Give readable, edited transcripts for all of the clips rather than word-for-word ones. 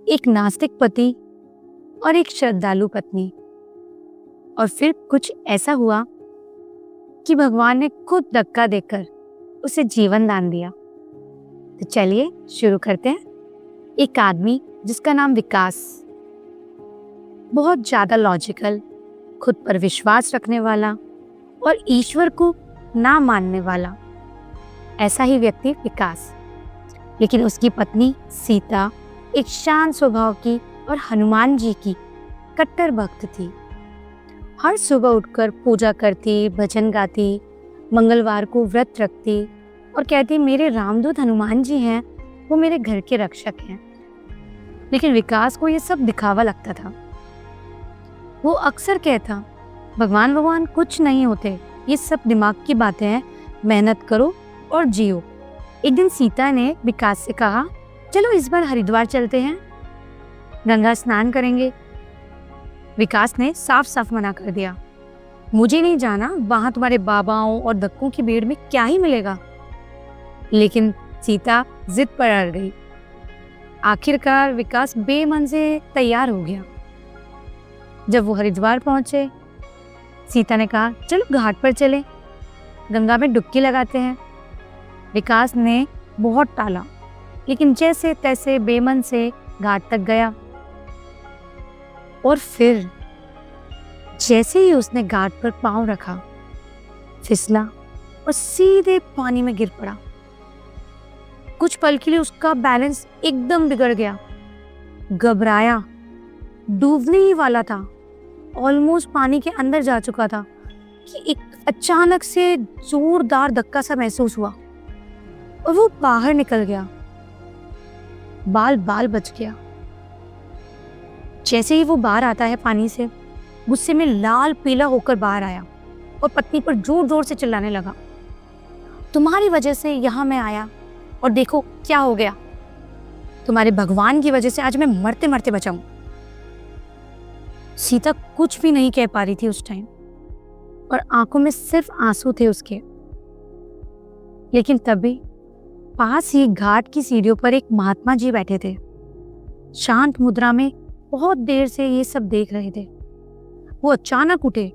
एक नास्तिक पति और एक श्रद्धालु पत्नी। और फिर कुछ ऐसा हुआ कि भगवान ने खुद धक्का देकर उसे जीवन दान दिया। तो चलिए शुरू करते हैं। एक आदमी जिसका नाम विकास, बहुत ज्यादा लॉजिकल, खुद पर विश्वास रखने वाला और ईश्वर को ना मानने वाला, ऐसा ही व्यक्ति विकास। लेकिन उसकी पत्नी सीता एक शांत स्वभाव की और हनुमान जी की कट्टर भक्त थी। हर सुबह उठकर पूजा करती, भजन गाती, मंगलवार को व्रत रखती और कहती मेरे रामदूत हनुमान जी हैं, वो मेरे घर के रक्षक हैं। लेकिन विकास को ये सब दिखावा लगता था। वो अक्सर कहता भगवान कुछ नहीं होते, ये सब दिमाग की बातें हैं, मेहनत करो और जियो। एक दिन सीता ने विकास से कहा चलो इस बार हरिद्वार चलते हैं, गंगा स्नान करेंगे। विकास ने साफ साफ मना कर दिया, मुझे नहीं जाना, वहां तुम्हारे बाबाओं और धक्कों की भीड़ में क्या ही मिलेगा। लेकिन सीता जिद पर अड़ गई। आखिरकार विकास बेमन से तैयार हो गया। जब वो हरिद्वार पहुंचे, सीता ने कहा चलो घाट पर चले, गंगा में डुबकी लगाते हैं। विकास ने बहुत टाला, लेकिन जैसे तैसे बेमन से घाट तक गया। और फिर जैसे ही उसने घाट पर पांव रखा, फिसला और सीधे पानी में गिर पड़ा। कुछ पल के लिए उसका बैलेंस एकदम बिगड़ गया। घबराया, डूबने ही वाला था, ऑलमोस्ट पानी के अंदर जा चुका था कि एक अचानक से जोरदार धक्का सा महसूस हुआ और वो बाहर निकल गया। बाल बच गया। जैसे ही वो बाहर आता है पानी से, गुस्से में लाल पीला होकर बाहर आया और पत्नी पर जोर जोर से चिल्लाने लगा, तुम्हारी वजह से यहाँ मैं आया और देखो क्या हो गया। तुम्हारे भगवान की वजह से आज मैं मरते मरते बचाऊं। सीता कुछ भी नहीं कह पा रही थी उस टाइम और आंखों में सिर्फ आंसू थे उसके। लेकिन तभी पास ही घाट की सीढ़ियों पर एक महात्मा जी बैठे थे। शांत मुद्रा में बहुत देर से ये सब देख रहे थे। वो अचानक उठे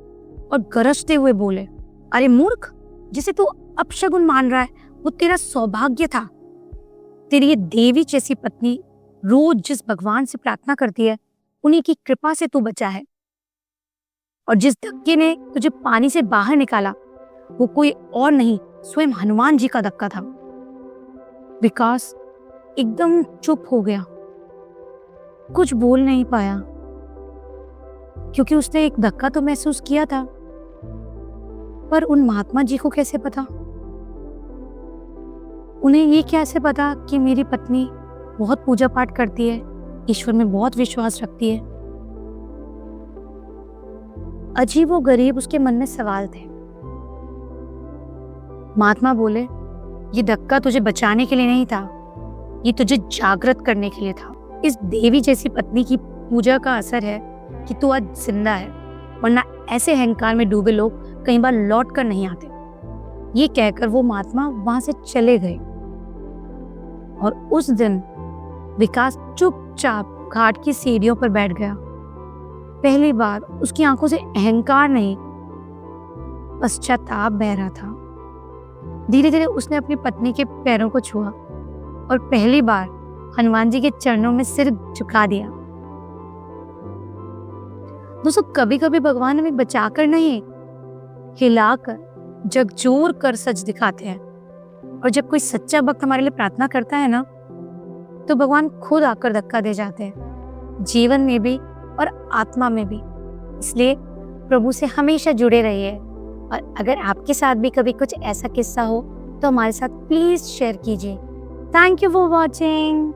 और गरजते हुए बोले, अरे मूर्ख, जिसे तू अपशगुन मान रहा है वो तेरा सौभाग्य था। तेरी ये देवी जैसी पत्नी रोज जिस भगवान से प्रार्थना करती है, उन्हीं की कृपा से तू बचा है। और जिस धक्के ने तुझे पानी से बाहर निकाला, वो कोई और नहीं, स्वयं हनुमान जी का धक्का था। विकास एकदम चुप हो गया, कुछ बोल नहीं पाया, क्योंकि उसने एक धक्का तो महसूस किया था, पर उन महात्मा जी को कैसे पता? उन्हें ये कैसे पता कि मेरी पत्नी बहुत पूजा पाठ करती है, ईश्वर में बहुत विश्वास रखती है? अजीबो गरीब उसके मन में सवाल थे। महात्मा बोले, ये धक्का तुझे बचाने के लिए नहीं था, ये तुझे जागृत करने के लिए था। इस देवी जैसी पत्नी की पूजा का असर है कि तू आज जिंदा है, वरना ऐसे अहंकार में डूबे लोग कई बार लौट कर नहीं आते। ये कहकर वो महात्मा वहां से चले गए। और उस दिन विकास चुपचाप घाट की सीढ़ियों पर बैठ गया। पहली बार उसकी आंखों से अहंकार नहीं, पश्चाताप बह रहा था। धीरे धीरे उसने अपनी पत्नी के पैरों को छुआ और पहली बार हनुमान जी के चरणों में सिर झुका दिया। दोस्तों, कभी कभी भगवान हमें बचाकर नहीं, हिलाकर, झकझोर कर सच दिखाते हैं। और जब कोई सच्चा भक्त हमारे लिए प्रार्थना करता है ना, तो भगवान खुद आकर धक्का दे जाते हैं, जीवन में भी और आत्मा में भी। इसलिए प्रभु से हमेशा जुड़े रहिए। और अगर आपके साथ भी कभी कुछ ऐसा किस्सा हो तो हमारे साथ प्लीज शेयर कीजिए। Thank you for watching.